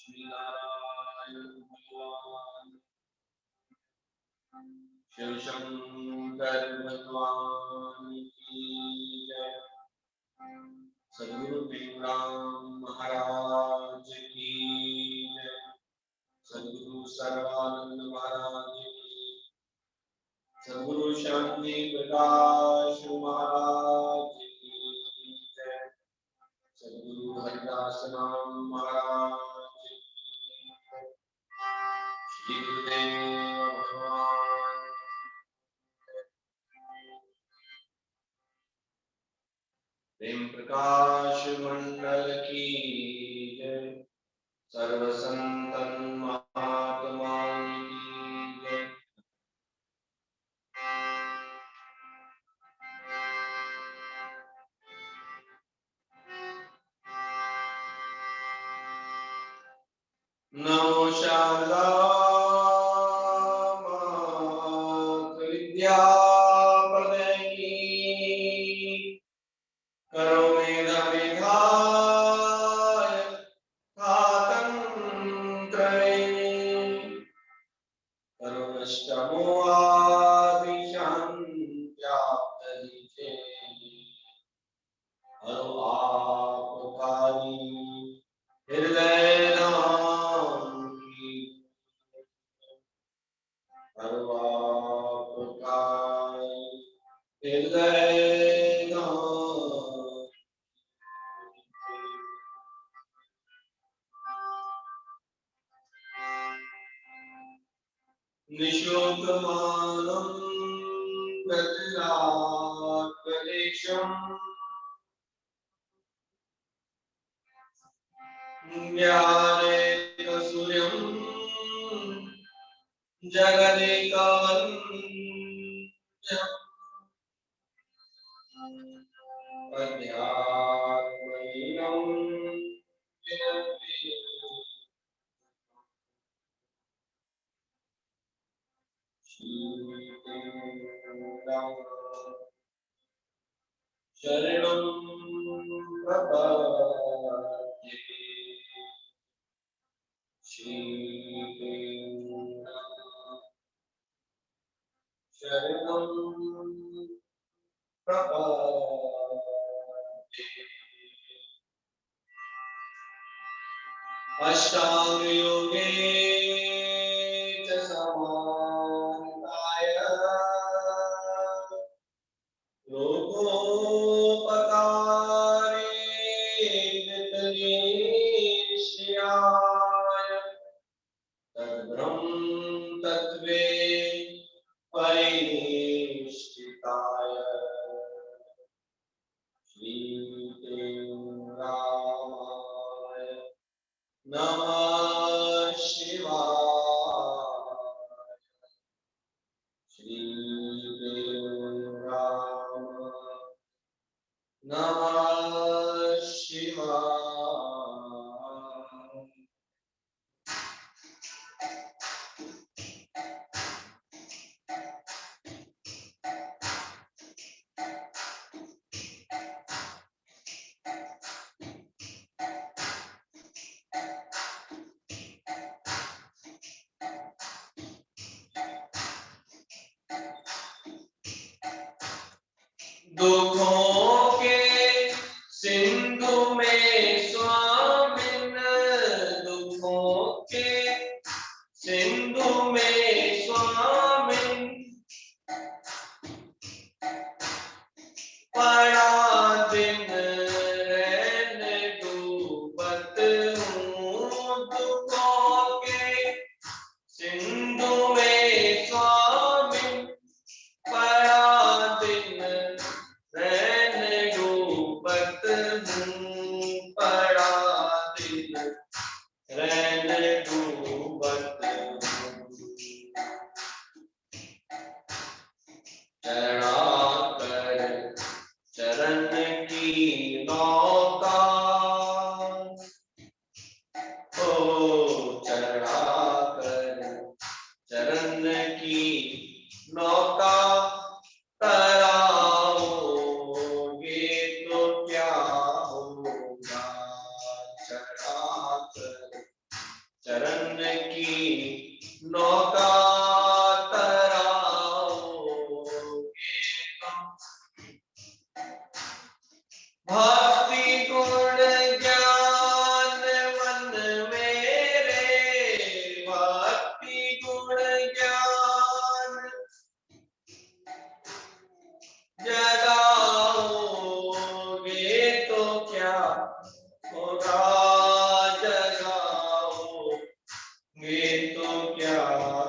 श्री नारायण भगवान शिव शंकर भगवान की जय। सद्गुरु भीमराव महाराज की जय। सद्गुरु सर्वानंद महाराज की, सद्गुरु शांति प्रकाश महाराज की जय। सद्गुरु हरिदास राम महाराज की जय। श्री गुरुदेव भगवान प्रेम प्रकाश मंडल की जय। सर्व संतन महात्मा की जय। नमो शारदा मातृ विद्या प्रदायिनी, करो मेघ मेघाय धातंत्र करो नष्टमो आदि शांत्याप्तरिचे, हरो आपकारि हृदय नाम की, हरो आपकारि हृदय नाम। निशोकमानं गतिरात्मदेशम्, ज्ञानेकसूर्यं जगदेकवन्द्यम्, अध्यात्मलीनं विनम्य शरणं प्रपद्ये। शरणं प्रपद्ये। अष्टांग योगे च समाहिताय, लोकोपकारे नित्यनिश्चयाय, तद्ब्रह्म तत्त्वे परिनिष्ठिताय, श्रीते रामाय नमः शिवाय। श्रीदेव राम नमः शिवाय। दुखों के सिंधु में स्वामिन, दुखों के सिंधु में स्वामिन, पड़ा दिन रहने डूबत हूँ, दुखों के सिंधु में स्वामिन, पड़ा दिन रहने डूबत हूँ, पड़ा दिन रहने डूबत हूँ। नौका भक्ति गुण ज्ञान मन मेरे, भक्ति गुण ज्ञान जगाओगे तो क्या होगा, जगाओगे तो क्या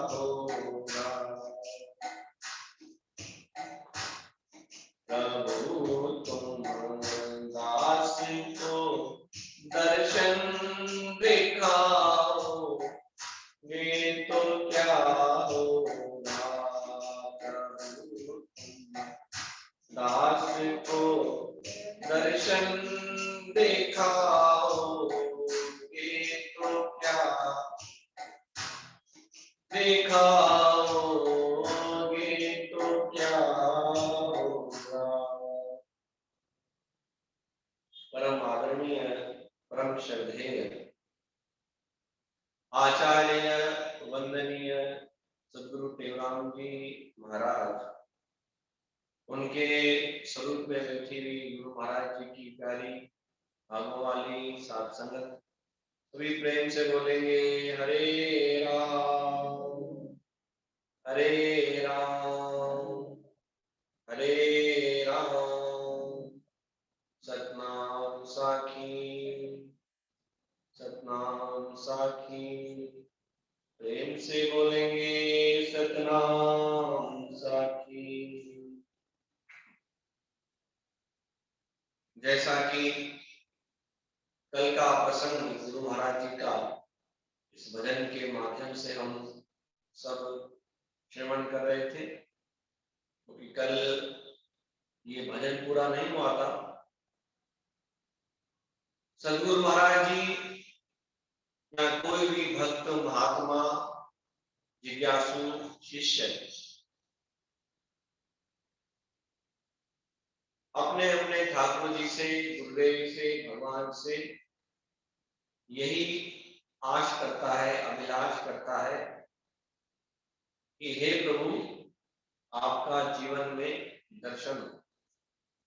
होगा। प्रभु तुम दास को दर्शन दिखाओगे तो क्या होगा। प्रभु दास को दर्शन दिखाओगे तो क्या दिखाओगे तो क्या होगा। परम आदरणीय, परम श्रद्धेय आचार्य वंदनीय सदगुरु टेवराम जी महाराज, उनके स्वरूप में बैठी हुई गुरु महाराज जी की प्यारी भागों वाली सात संगत, सभी प्रेम से बोलेंगे हरे राम हरे राम हरे राम। सतनाम साखी सतनाम साखी, प्रेम से बोलेंगे सतनाम साखी। जैसा कि कल का प्रसंग गुरु महाराज जी का इस भजन के माध्यम से हम सब श्रवण कर रहे थे, क्योंकि कल ये भजन पूरा नहीं हुआ था। सदगुरु महाराज जी या कोई भी भक्त महात्मा जिज्ञासु शिष्य अपने अपने ठाकुर जी से, गुरुदेव से, भगवान से यही आश करता है, अभिलाष करता है कि हे प्रभु आपका जीवन में दर्शन हो।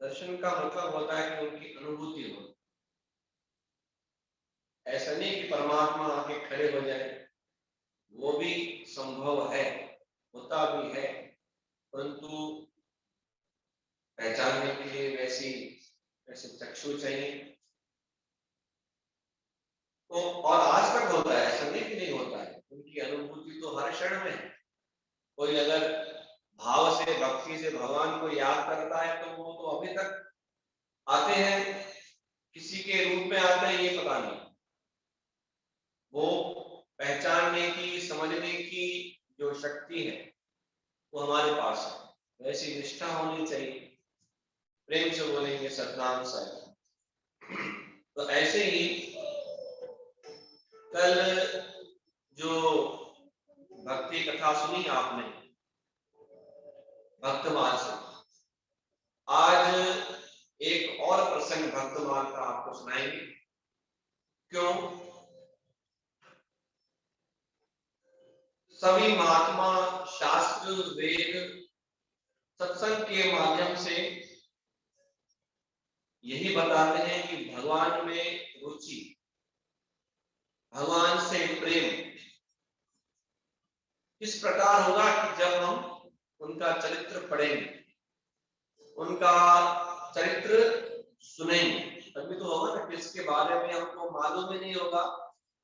दर्शन का मतलब होता है कि उनकी अनुभूति हो। ऐसा नहीं कि परमात्मा आके खड़े हो जाए, वो भी संभव है, होता भी है, परंतु पहचानने के लिए वैसे चक्षु चाहिए। तो और आज तक होता है, ऐसा नहीं कि नहीं होता है, उनकी अनुभूति तो हर क्षण में है। कोई अगर भाव से, भक्ति से भगवान को याद करता है तो वो तो अभी तक आते हैं, किसी के रूप में आते हैं ये पता नहीं। वो पहचानने की, समझने की जो शक्ति है वो हमारे पास है, वैसी निष्ठा होनी चाहिए। प्रेम से बोलेंगे सतनाम साहिब। तो ऐसे ही कल जो भक्ति कथा सुनी आपने भक्तमाल से, आज एक और प्रसंग भक्तमाल का आपको सुनाएंगे। क्यों? सभी महात्मा शास्त्र, वेद, सत्संग के माध्यम से यही बताते हैं कि भगवान में रुचि, भगवान से प्रेम किस प्रकार होगा कि जब हम उनका चरित्र पढ़ेंगे, उनका चरित्र सुनेंगे, तभी तो होगा ना। किसके बारे में हमको मालूम ही नहीं होगा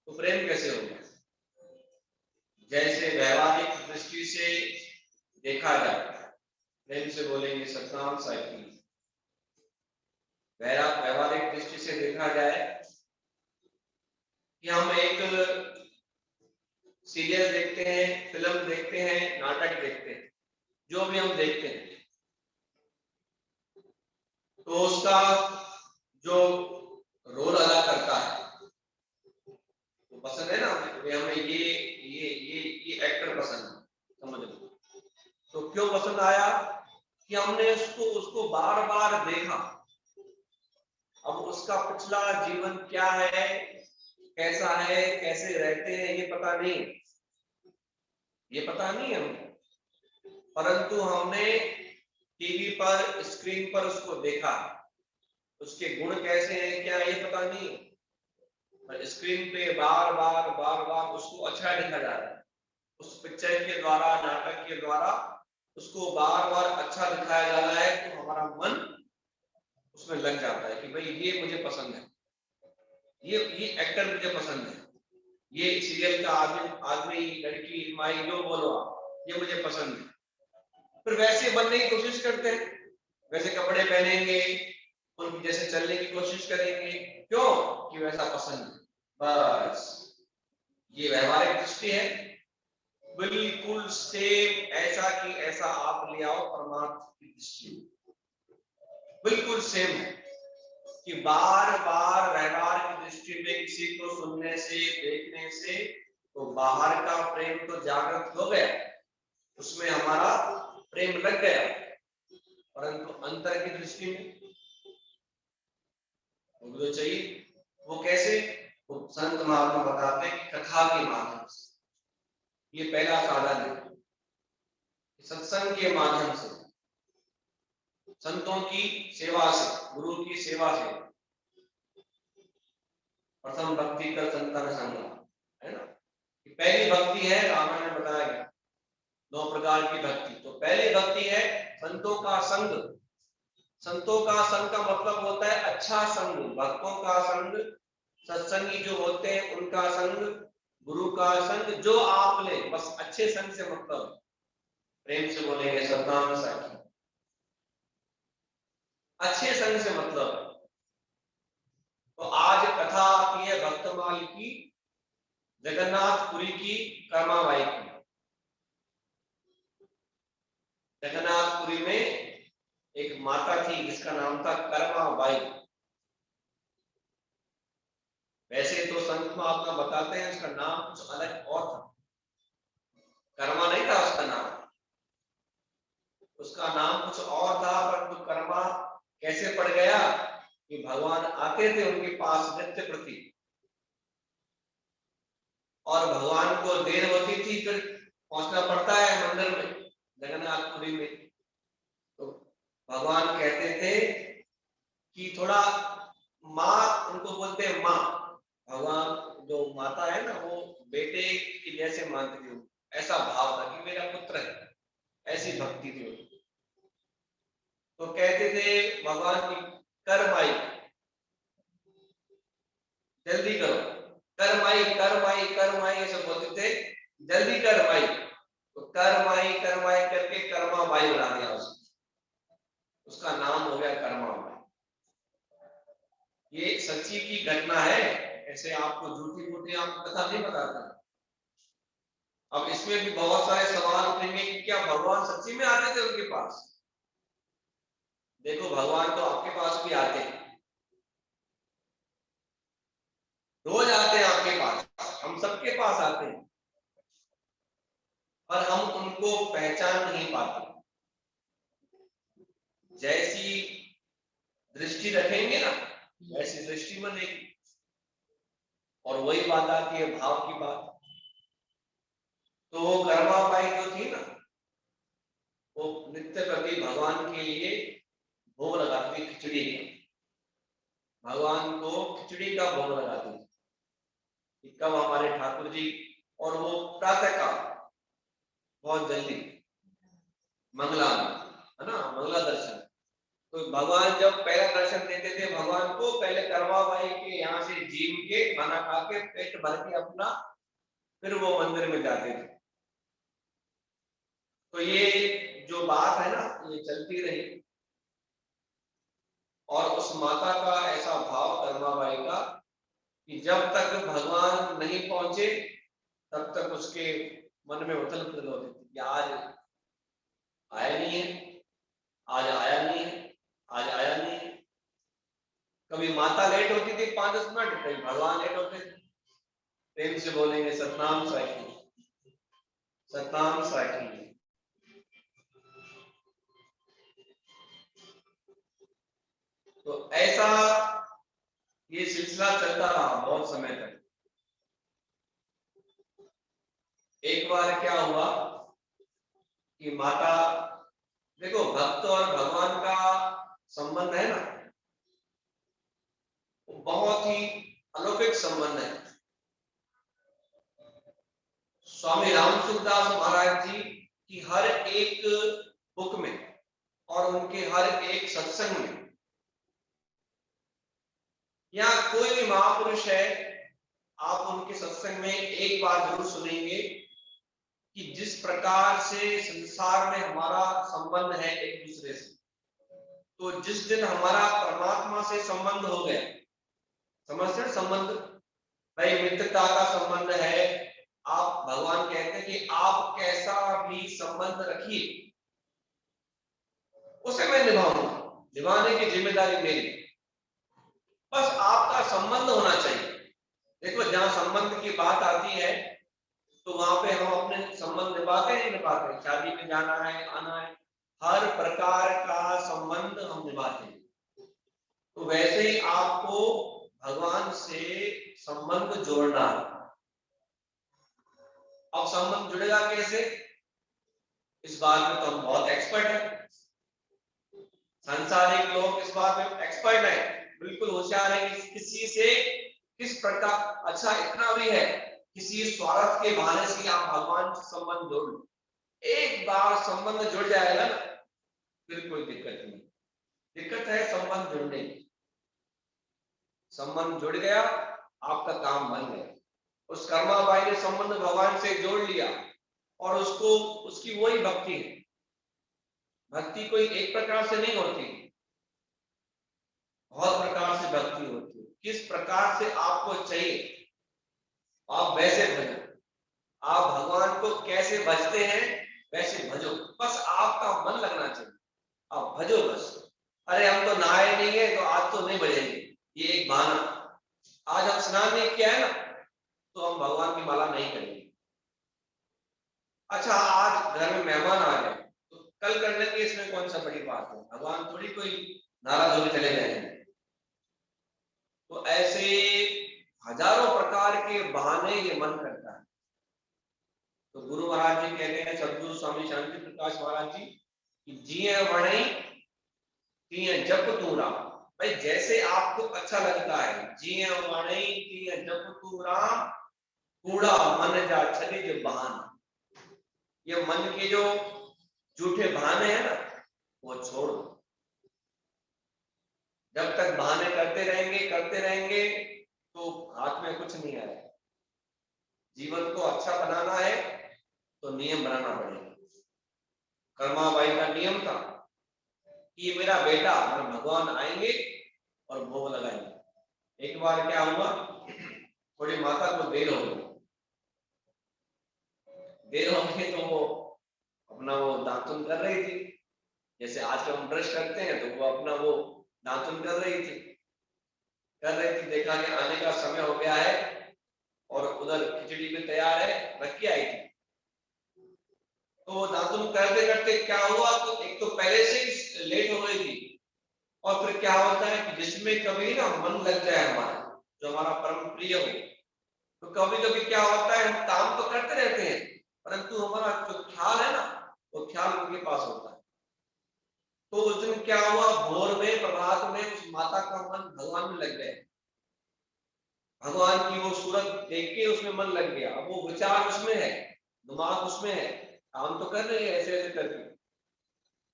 तो प्रेम कैसे होगा। जैसे व्यवहारिक दृष्टि से देखा जाए, प्रेम से बोलेंगे सतनाम साहिब। व्यवहारिक दृष्टि से देखा जाए कि हम एक सीरियल देखते हैं, फिल्म देखते हैं, नाटक देखते हैं, जो भी हम देखते हैं तो उसका जो रोल अदा करता है वो पसंद है ना हमें। ये एक्टर पसंद है, समझ लो। तो क्यों पसंद आया कि हमने उसको बार बार देखा। अब उसका पिछला जीवन क्या है, कैसा है, कैसे रहते हैं ये पता नहीं, ये पता नहीं है हमको, परंतु हमने टीवी पर, स्क्रीन पर उसको देखा, उसके गुण कैसे हैं क्या ये पता नहीं, पर स्क्रीन पे बार बार उसको अच्छा दिखा जा रहा है, उस पिक्चर के द्वारा, नाटक के द्वारा उसको बार बार अच्छा दिखाया जा रहा है, तो हमारा मन उसमें लग जाता है कि भाई ये मुझे पसंद है, ये एक्टर मुझे पसंद है, ये सीरियल का आदमी लड़की माई जो बोलो आप, ये मुझे पसंद है। फिर वैसे बनने की कोशिश करते हैं, वैसे कपड़े पहनेंगे, उनकी जैसे चलने की कोशिश करेंगे, क्यों कि वैसा पसंद है। बस ये व्यवहारिक दृष्टि है, बिल्कुल सेम ऐसा कि ऐसा आप ले आओ परमार्थ की दृष्टि, बिल्कुल सेम है कि बार बार व्यवहार की दृष्टि में किसी को सुनने से, देखने से, तो बाहर का प्रेम तो जागृत हो गया, उसमें हमारा प्रेम लग गया, परंतु अंतर की दृष्टि में वो जो चाहिए वो कैसे, वो संत महात्मा बताते हैं कथा के माध्यम से। ये पहला साधन है, सत्संग के माध्यम से, संतों की सेवा से, गुरु की सेवा से। प्रथम भक्ति कर संतान संग, है ना, पहली भक्ति है, रामायण में बताया गया 9 प्रकार की भक्ति। तो पहली भक्ति है संतों का संग। संतों का संग का मतलब होता है अच्छा संग, भक्तों का संग, सत्संगी जो होते हैं उनका संग, गुरु का संग, जो आप ले, बस अच्छे संग से मतलब, प्रेम से बोलेंगे सतनाम साखी, अच्छे संग से मतलब। तो आज कथा आती है भक्तमाल की, जगन्नाथपुरी की, कर्माबाई की। जगन्नाथपुरी में एक माता थी जिसका नाम था कर्माबाई। वैसे तो संत महात्मा बताते हैं उसका नाम कुछ अलग और था, कर्मा नहीं था उसका नाम, उसका नाम कुछ और था, परंतु कर्मा कैसे पड़ गया कि भगवान आते थे उनके पास नित्य प्रति, और भगवान को देर होती थी, फिर पहुंचना पड़ता है मंदिर में, जगन्नाथपुरी में। तो भगवान कहते थे कि थोड़ा, माँ उनको बोलते हैं माँ, भगवान जो माता है ना वो बेटे की जैसे मानती थी, ऐसा भाव था कि मेरा पुत्र है, ऐसी भक्ति थी उनकी। तो कहते थे भगवान की कर्माई, जल्दी करो, कर्माई कर्माई कर्माई ऐसे बोलते थे, जल्दी कर भाई। तो कर्माई कर्माई करके कर्माबाई बना दिया उसका नाम हो गया कर्माबाई। ये सच्ची की घटना है, ऐसे आपको झूठी मूठी आपको कथा नहीं बताता। अब इसमें भी बहुत सारे सवाल उठेंगे कि क्या भगवान सच्ची में आते थे उनके पास? देखो भगवान तो आपके पास भी आते हैं, रोज आते हैं आपके पास, हम सबके पास आते हैं, पर हम उनको पहचान नहीं पाते। जैसी दृष्टि रखेंगे ना वैसी दृष्टि बनेगी, और वही बात आती है भाव की बात। तो वो कर्माबाई जो थी ना, वो नित्य प्रति भगवान के लिए भोग लगाती थी, खिचड़ी का, भगवान को खिचड़ी का भोग लगाती थी। कब हमारे ठाकुर जी, और वो प्रातः काल बहुत जल्दी, मंगला है ना, मंगला दर्शन। तो भगवान जब पहला दर्शन देते थे भगवान को, पहले कर्माबाई के यहाँ से जीम के खाना खा के पेट भर के अपना, फिर वो मंदिर में जाते थे। तो ये जो बात है ना ये चलती रही, और उस माता का ऐसा भाव कर्माबाई का कि जब तक भगवान नहीं पहुंचे तब तक उसके मन में उथल पुथल होती थी कि आज आया नहीं है, आज आया नहीं है, आज आया नहीं है। कभी माता लेट होती थी 5-10 मिनट, कभी भगवान लेट होते थे। प्रेम से बोलेंगे सतनाम साखी, सतनाम साखी। तो ऐसा ये सिलसिला चलता रहा बहुत समय तक। एक बार क्या हुआ कि माता, देखो भक्त और भगवान का संबंध है ना, वो बहुत ही अलौकिक संबंध है। स्वामी रामसुखदास महाराज जी की हर एक बुक में और उनके हर एक सत्संग में, या कोई भी महापुरुष है, आप उनके सत्संग में एक बार जरूर सुनेंगे कि जिस प्रकार से संसार में हमारा संबंध है एक दूसरे से, तो जिस दिन हमारा परमात्मा से संबंध हो गया, समझते संबंध, भाई मित्रता का संबंध है, आप भगवान कहते हैं कि आप कैसा भी संबंध रखिए, उसे मैं निभाऊंगा, निभाने की जिम्मेदारी मेरी, बस आपका संबंध होना चाहिए। देखो जहां संबंध की बात आती है तो वहां पे हम अपने संबंध निभाते हैं, निभाते हैं, शादी में जाना है, आना है, हर प्रकार का संबंध हम निभाते हैं। तो वैसे ही आपको भगवान से संबंध जोड़ना है। अब संबंध जुड़ेगा कैसे, इस बात में तो हम बहुत एक्सपर्ट हैं, सांसारिक लोग इस बात में एक्सपर्ट है, बिल्कुल होशियार है कि किसी से किस प्रकार, अच्छा इतना भी है, किसी स्वार्थ के बहाने से आप भगवान से संबंध जोड़ लो, एक बार संबंध जुड़ जाएगा ना, फिर कोई दिक्कत नहीं। दिक्कत है संबंध जुड़ने की, संबंध जुड़ गया, आपका काम बन गया। उस कर्माबाई ने संबंध भगवान से जोड़ लिया और उसको, उसकी वही भक्ति है। भक्ति कोई एक प्रकार से नहीं होती, बहुत प्रकार से भक्ति होती है। किस प्रकार से आपको चाहिए आप वैसे भजो, आप भगवान को कैसे भजते हैं वैसे भजो, बस आपका मन लगना चाहिए, आप भजो बस। अरे हम तो नहाए नहीं है तो आज तो नहीं भजेंगे, ये एक बहाना। आज हम स्नान नहीं किया है ना तो हम भगवान की माला नहीं करेंगे। अच्छा आज घर में मेहमान आ गए तो कल कर लेंगे, इसमें कौन सा बड़ी बात है, भगवान थोड़ी कोई नाराज होकर चले जाएंगे। तो ऐसे हजारों प्रकार के बहाने ये मन करता है। तो गुरु महाराज जी कहते हैं, सदगुरु स्वामी शांति प्रकाश महाराज जी, कि जिये वणे तिये जप तू राम। भाई जैसे आपको अच्छा लगता है, जिये वणे तिये जप तू राम, कूड़ा मन जा छलिज बहाना। ये मन के जो झूठे बहाने हैं ना, वो छोड़ दो। जब तक बहाने करते रहेंगे तो हाथ में कुछ नहीं आएगा। जीवन को अच्छा बनाना है तो नियम बनाना पड़ेगा। कर्माबाई का नियम था कि ये मेरा बेटा, मेरे भगवान आएंगे और भोग लगाएंगे। एक बार क्या हुआ, थोड़ी माता को देर हो गई, देर हो गई तो वो अपना वो दातुन कर रही थी, जैसे आज हम ब्रश करते हैं तो वो अपना वो दातुन कर रही थी। देखा कि आने का समय हो गया है और उधर खिचड़ी भी तैयार है, रख के आई थी। तो वो दातुन करते करते क्या हुआ, तो एक तो पहले से ही लेट हो गई थी, और फिर क्या होता है कि जिसमें कभी ना मन लग जाए हमारा, जो हमारा परम प्रिय हो, तो कभी कभी क्या होता है, हम काम तो करते रहते हैं परंतु हमारा जो ख्याल है ना, वो ख्याल उनके पास होता है। तो उस दिन क्या हुआ, भोर में प्रभात में उस माता का मन भगवान में लग गया, भगवान की वो सूरत देख के उसमें मन लग गया। अब वो विचार उसमें है, दिमाग उसमें है, काम तो कर रहे हैं ऐसे ऐसे करके।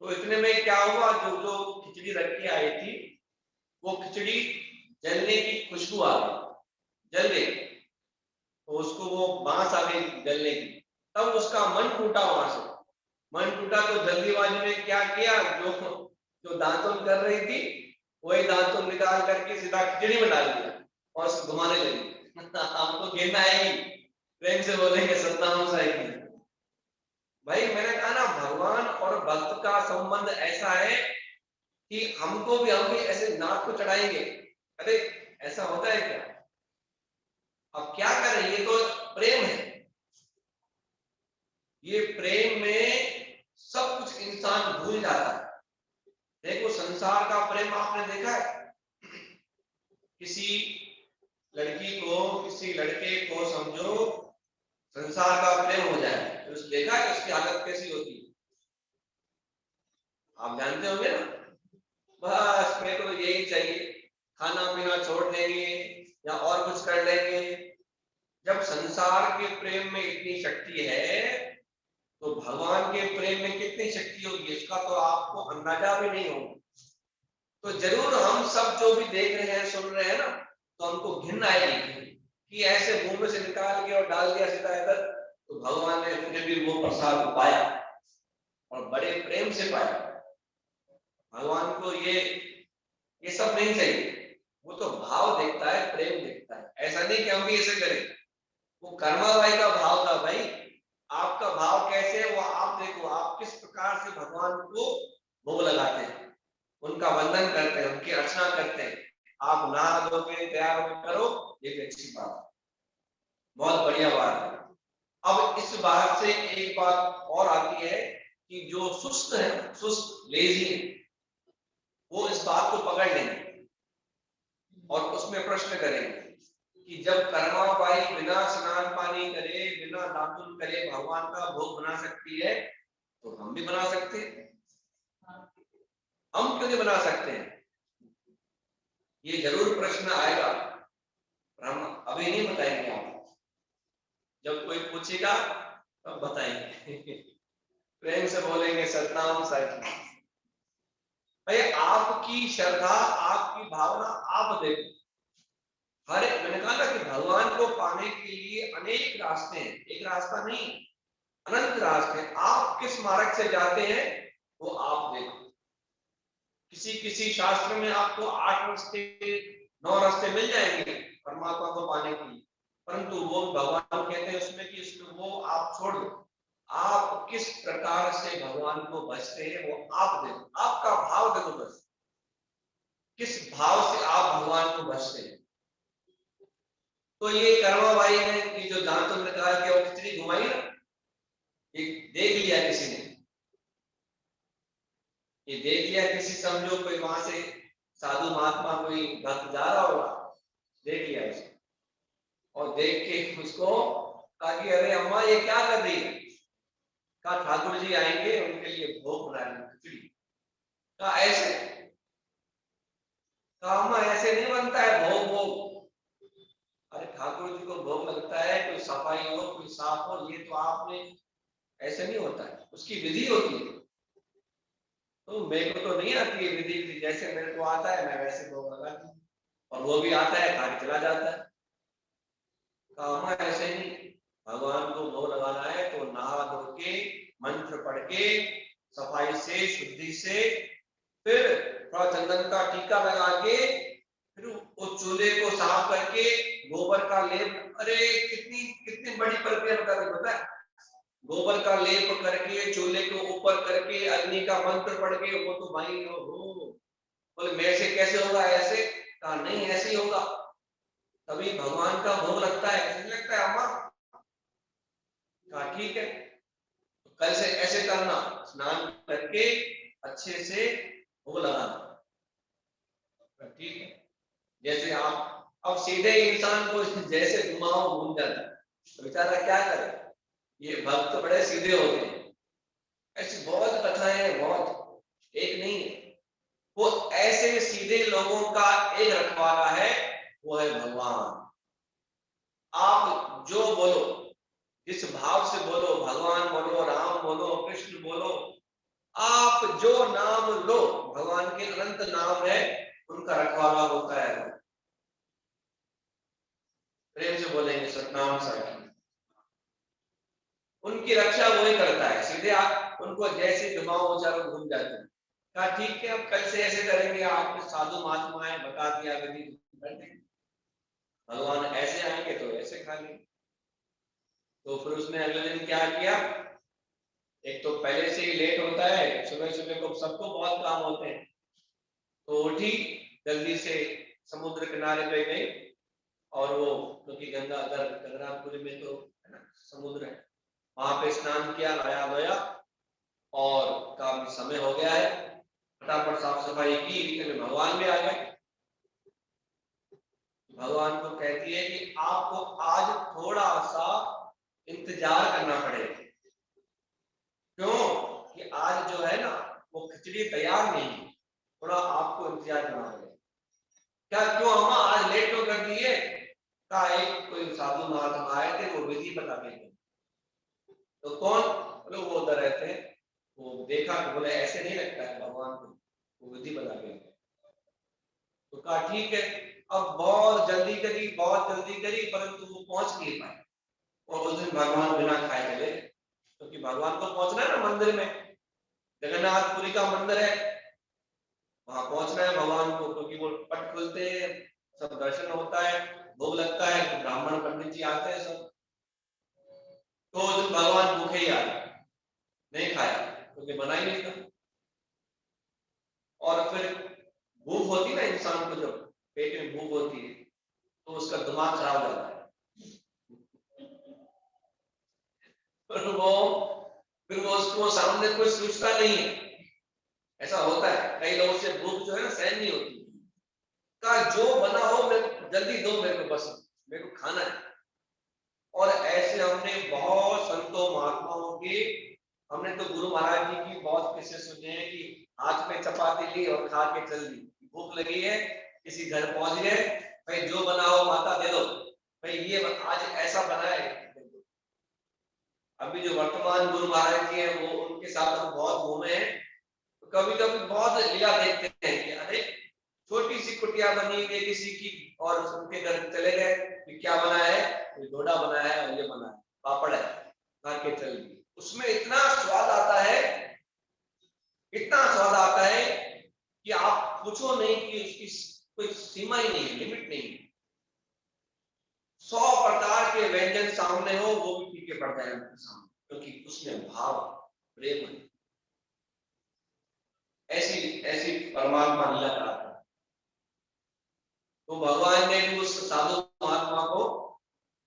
तो इतने में क्या हुआ, जो जो खिचड़ी रख के आई थी वो खिचड़ी जलने की खुशबू आ गई, जल गई, तो उसको वो बांस आ गई जलने की। तब उसका मन टूटा, वहां से मन टूटा तो जल्दीबाजी में क्या किया, जो जो दांतुन कर रही थी वही दांतुन निकाल करके सीधा खिचड़ी में डाल दिया और उसको घुमाने लगी। हमको गिरना आएगी, प्रेम से बोलेंगे सतनाम साहेब। भाई मैंने कहा ना, भगवान और भक्त का संबंध ऐसा है कि हमको भी, हम भी ऐसे नाक को चढ़ाएंगे। अरे ऐसा होता है क्या, अब क्या करें, ये तो प्रेम है। ये प्रेम में सब कुछ इंसान भूल जाता है। देखो संसार का प्रेम आपने देखा है, किसी लड़की को, किसी लड़के को समझो, संसार का प्रेम हो जाए तो उस देखा है उसकी हालत कैसी होती है, आप जानते होंगे ना। बस मेरे को यही चाहिए, खाना पीना छोड़ देंगे या और कुछ कर लेंगे। जब संसार के प्रेम में इतनी शक्ति है तो भगवान के प्रेम में कितनी शक्ति होगी इसका तो आपको अंदाजा भी नहीं होगा। तो जरूर हम सब जो भी देख रहे हैं सुन रहे हैं ना, तो हमको घिन आएगी कि ऐसे मुंह में से निकाल के और डाल दिया सीधा इधर। तो भगवान ने फिर भी वो प्रसाद पाया और बड़े प्रेम से पाया। भगवान को ये सब नहीं चाहिए, वो तो भाव देखता है, प्रेम देखता है। ऐसा नहीं कि हम भी ऐसे करें, वो कर्मा भाई का भाव था भाई। आपका भाव कैसे है वो आप देखो, आप किस प्रकार से भगवान को भोग लगाते हैं, उनका वंदन करते हैं, उनकी अर्चना करते हैं। आप नहा धो के तैयार होकर करो, ये भी अच्छी बात है, बहुत बढ़िया बात है। अब इस बात से एक बात और आती है कि जो सुस्त है, सुस्त लेजी है, वो इस बात को पकड़ लेंगे और उसमें प्रश्न करेंगे कि जब कर्माबाई बिना स्नान पानी करे, बिना दातुन करे भगवान का भोग बना सकती है, तो हम भी बना सकते हैं, हम क्यों नहीं बना सकते हैं? ये जरूर प्रश्न आएगा, हम अभी नहीं बताएंगे। आप जब कोई पूछेगा तब बताएंगे। प्रेम से बोलेंगे सतनाम साखी। भाई आपकी श्रद्धा, आपकी भावना आप देखो। हर मैंने कहा ना कि भगवान को पाने के लिए अनेक रास्ते हैं, एक रास्ता नहीं, अनंत रास्ते। आप किस मार्ग से जाते हैं वो आप देखो। किसी शास्त्र में आपको 8 रास्ते 9 रास्ते मिल जाएंगे परमात्मा को पाने के लिए, परंतु वो भगवान कहते हैं उसमें कि वो आप छोड़ दो। आप किस प्रकार से भगवान को भजते हैं वो आप देखो, आपका भाव देखो, बस किस भाव से आप भगवान को भजते हैं। तो ये कर्माबाई है कि जो दांतों में निकाल के और खिचड़ी घुमाई ना, ये देख लिया किसी ने, ये देख लिया किसी, समझो कोई वहां से साधु महात्मा कोई भक्त जा रहा होगा, देख लिया उसको और देख के उसको कहा कि अरे अम्मा ये क्या कर रही है? कहा ठाकुर जी आएंगे उनके लिए भोग बना रही खिचड़ी। कहा ऐसे? कहा अम्मा ऐसे नहीं बनता है भोग। भोग अरे ठाकुर जी को भोग लगता है, कोई सफाई हो, कोई साफ हो, ये तो आपने ऐसे नहीं होता है, उसकी विधि होती है। तो मेरे को तो नहीं आती है विधि, जैसे मेरे को आता है मैं वैसे भोग लगाती हूँ, और वो भी आता है खा के चला जाता है। कहा ऐसे नहीं, भगवान को भोग लगाना है तो नहा धो के मंत्र पढ़ के सफाई से शुद्धि से, फिर थोड़ा चंदन का टीका लगा के, फिर उस चूल्हे को साफ करके गोबर का लेप, अरे कितनी कितनी बड़ी प्रक्रिया बता रही, पता है? गोबर का लेप करके चूल्हे को ऊपर करके अग्नि का मंत्र पढ़ के, वो तो भाई हो बोले मेरे से कैसे होगा ऐसे? कहा नहीं ऐसे ही होगा, तभी भगवान का भोग लगता है। ऐसे नहीं लगता है अम्मा? कहा ठीक है, तो कल से ऐसे करना, स्नान करके अच्छे से भोग लगाना। ठीक है, जैसे आप अब सीधे इंसान को जैसे घुमाओ घूम जाता है, तो बेचारा क्या करे? ये भक्त तो बड़े सीधे होते हैं, ऐसी बहुत कथाएं हैं, बहुत, एक नहीं है। वो ऐसे सीधे लोगों का एक रखवाला है, वो है भगवान। आप जो बोलो, जिस भाव से बोलो, भगवान बोलो, राम बोलो, कृष्ण बोलो, आप जो नाम लो, भगवान के अनंत नाम है, उनका रखवाला होता है। प्रेम से बोलेंगे सतनाम साखी। उनकी रक्षा वही करता है, सीधे आप उनको जैसे घुमाओ वो चारों घूम जाते हैं। कहा ठीक है, अब कल से ऐसे करेंगे, आपके साधु महात्मा है बता दिया विधि, भगवान ऐसे आएंगे तो ऐसे खा लेंगे। तो फिर उसने अगले दिन क्या किया? एक तो पहले से ही लेट होता है, सुबह सुबह को सबको बहुत काम होते हैं, तो उठी जल्दी से समुद्र किनारे पे गई, और वो क्योंकि गंगापुरी में तो है ना समुद्र है, वहां पे स्नान किया, नहाया धोया, और काफी समय हो गया है, फटाफट साफ सफाई की, इतने में भगवान भी आ गए। भगवान को कहती है कि आपको आज थोड़ा सा इंतजार करना पड़ेगा। क्यों कि आज जो है ना वो खिचड़ी तैयार नहीं है, थोड़ा आपको इंतजार करना पड़ेगा। क्या क्यों अम्मा आज लेट क्यों कर दिए? का एक कोई साधु महात्मा आए थे, वो विधि बता के गए। तो कौन? बोले वो उधर रहते हैं, वो देखा कि बोले ऐसे नहीं लगता है भगवान को, वो विधि बता के गए। तो कहा ठीक है। अब बहुत जल्दी करी, परंतु वो पहुंच नहीं पाए। और उस दिन भगवान बिना खाए चले, क्योंकि भगवान को पहुंचना है ना मंदिर में, जगन्नाथपुरी का मंदिर है, वहां पहुंचना है भगवान को, क्योंकि वो पट खुलते हैं, सब दर्शन होता है, भोग लगता है, तो ब्राह्मण पंडित जी आते हैं सब। तो उस दिन भगवान भूखे ही आए, नहीं खाया क्योंकि बना ही नहीं था। और फिर भूख होती ना इंसान को, जब पेट में भूख होती है तो उसका दिमाग खराब हो जाता है। फिर वो उसको सामने कोई सोचता नहीं है। ऐसा होता है, कई लोगों से भूख जो है ना सहन नहीं होती, का जो बना हो मेरे को जल्दी दो, मेरे को बस मेरे को खाना है। और ऐसे हमने बहुत संतों महात्माओं के, हमने तो गुरु महाराज जी की बहुत किस्से सुने हैं कि हाथ में चपाती ली और खा के चल दी। भूख लगी है, किसी घर पहुंच गए, भाई जो बना हो माता दे दो, भाई ये आज ऐसा बना है। अभी जो वर्तमान गुरु महाराज जी हैं, वो उनके साथ हम बहुत घूमे हैं, तो कभी कभी बहुत लीला देखते हैं कि अरे छोटी सी कुटिया बनी हुई है किसी की, और उनके घर चले गए कि क्या बना है, कोई डोडा बना है और ये बना है, पापड़ है, खा के चल गए। उसमें इतना स्वाद आता है, इतना स्वाद आता है कि आप पूछो नहीं कि उसकी कोई सीमा ही नहीं है, लिमिट नहीं है। 100 प्रकार के व्यंजन सामने हो, वो भी फीके पड़ जाए उनके सामने, क्योंकि उसमें भाव प्रेम है। ऐसी ऐसी परमात्मा लीला कराता है। तो भगवान ने भी उस साधु महात्मा को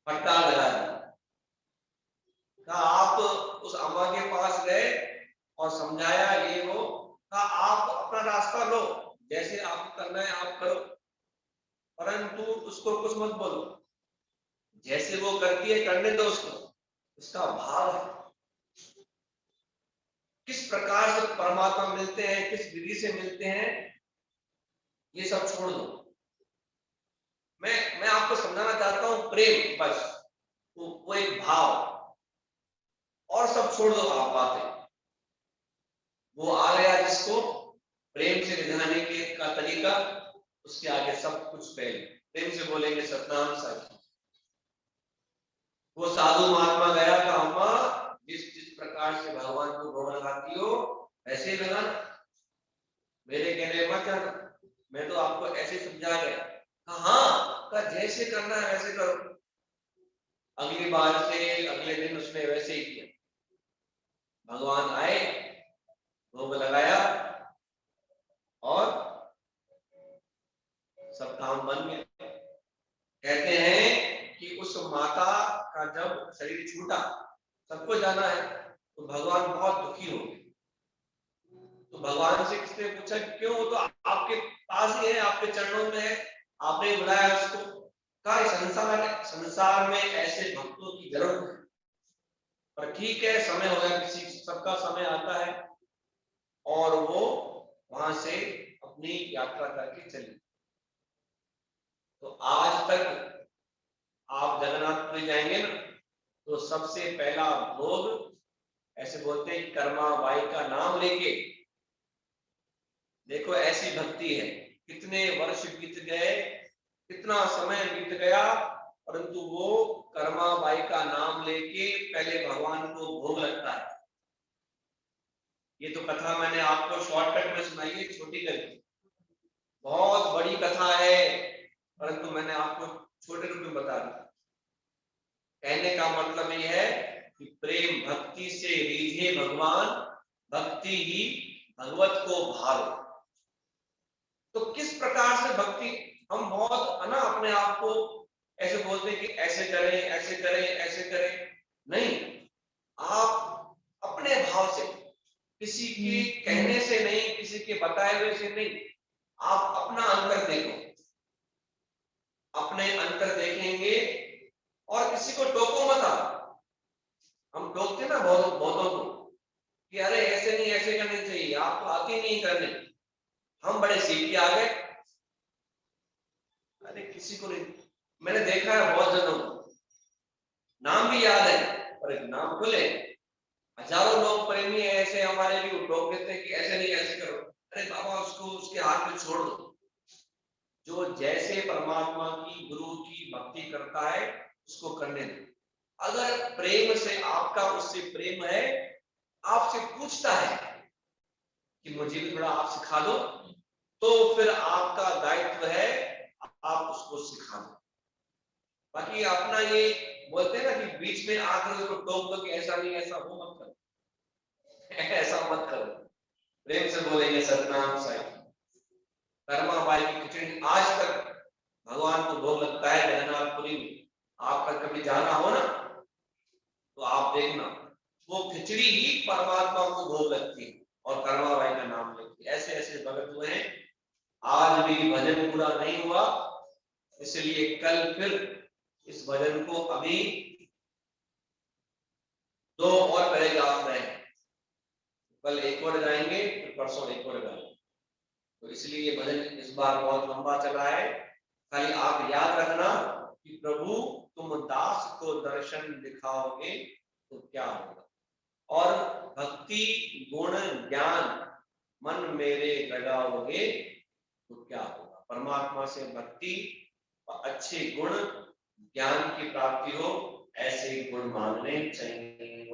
फटकार लगाया, कहा आप उस अम्मा के पास गए और समझाया ये वो, कहा आप अपना रास्ता लो, जैसे आपको करना है आप करो, परंतु उसको कुछ मत बोलो, जैसे वो करती है करने दो उसको, उसका भाव है। किस प्रकार से परमात्मा मिलते हैं, किस विधि से मिलते हैं, ये सब छोड़ दो। मैं आपको समझाना चाहता हूं प्रेम, बस वो एक भाव, और सब छोड़ दो आप बातें। वो आ गया जिसको प्रेम से रिझाने के का तरीका, उसके आगे सब कुछ पहले प्रेम से बोलेंगे सतनाम साखी। वो साधु महात्मा गया का अम्मा जिस जिस प्रकार से भगवान को भोग लगाती हो ऐसे ही लगाना, मेरे कहने मत जाना, मैं तो आपको ऐसे समझा गया। हाँ का जैसे करना है वैसे करो। अगली बार से अगले दिन उसने वैसे ही किया। भगवान आए, भोग लगाया और सब काम बन गया। कहते हैं कि उस माता का जब शरीर छूटा, सबको जाना है, तो भगवान बहुत दुखी हो गए। तो भगवान से किसने पूछा कि क्यों? वो तो आपके पास ही है, आपके चरणों में है, आपने बुलाया उसको। कहा संसार में ऐसे भक्तों की जरूरत है, पर ठीक है समय होगा, किसी सबका समय आता है, और वो वहां से अपनी यात्रा करके चले। तो आज तक आप जगन्नाथपुरी जाएंगे ना, तो सबसे पहला भोग ऐसे बोलते हैं कर्मा बाई का नाम लेके। देखो ऐसी भक्ति है, कितने वर्ष बीत गए, कितना समय बीत गया, परंतु वो कर्मा बाई का नाम लेके पहले भगवान को भोग लगता है। ये तो कथा मैंने आपको शॉर्टकट में सुनाई है, छोटी करके, बहुत बड़ी कथा है, परंतु मैंने आपको छोटे रूप में बता दिया। कहने का मतलब ये है कि प्रेम भक्ति से रीझे भगवान, भक्ति ही भगवत को भावे। तो किस प्रकार से भक्ति, हम बहुत ना अपने आप को ऐसे बोलते हैं कि ऐसे करें ऐसे करें ऐसे करें, नहीं, आप अपने भाव से, किसी के कहने से नहीं, किसी के बताए हुए से नहीं, आप अपना अंतर देखो, अपने अंतर देखेंगे, और किसी को टोको मत आप, हम टोकते ना बहुतों को कि अरे ऐसे नहीं, ऐसे करने चाहिए, आप तो आते नहीं करने, हम बड़े सीख के आ गए। अरे किसी को नहीं, मैंने देखा है बहुत जनों को नाम भी याद है, पर नाम खुले हजारों लोग प्रेमी ऐसे हमारे लिए टोक देते हैं कि ऐसे नहीं, ऐसे करो। अरे बाबा, उसको उसके हाथ में छोड़ दो। जो जैसे परमात्मा की गुरु की भक्ति करता है उसको करने दो। अगर प्रेम से आपका उससे प्रेम है, आपसे पूछता है कि मुझे भी थोड़ा आप सिखा दो, तो फिर आपका दायित्व है आप उसको सिखा दो। बाकी अपना ये बोलते हैं ना कि बीच में आकर उसको टोक दो कि ऐसा नहीं, ऐसा वो मत करो ऐसा मत करो। प्रेम से बोलेंगे सतनाम साईं। कर्मा बाई की खिचड़ी आज तक भगवान को भोग लगता है जगन्नाथपुरी में। आपका कभी जाना हो ना तो आप देखना, वो खिचड़ी ही परमात्मा को भोग लगती है और कर्मा बाई का नाम लेती है। ऐसे ऐसे भगत हुए हैं। आज भी भजन पूरा नहीं हुआ, इसलिए कल फिर इस भजन को अभी 2 और पैराग्राफ रहे, कल एक और गाएंगे, फिर परसों एक और गाएंगे। तो इसलिए ये भजन इस बार बहुत लंबा चला है। खाली आप याद रखना कि प्रभु तुम दास को दर्शन दिखाओगे तो क्या होगा, और भक्ति गुण ज्ञान मन मेरे लगाओगे तो क्या होगा। परमात्मा से भक्ति और अच्छे गुण ज्ञान की प्राप्ति हो, ऐसे गुण मांगने चाहिए।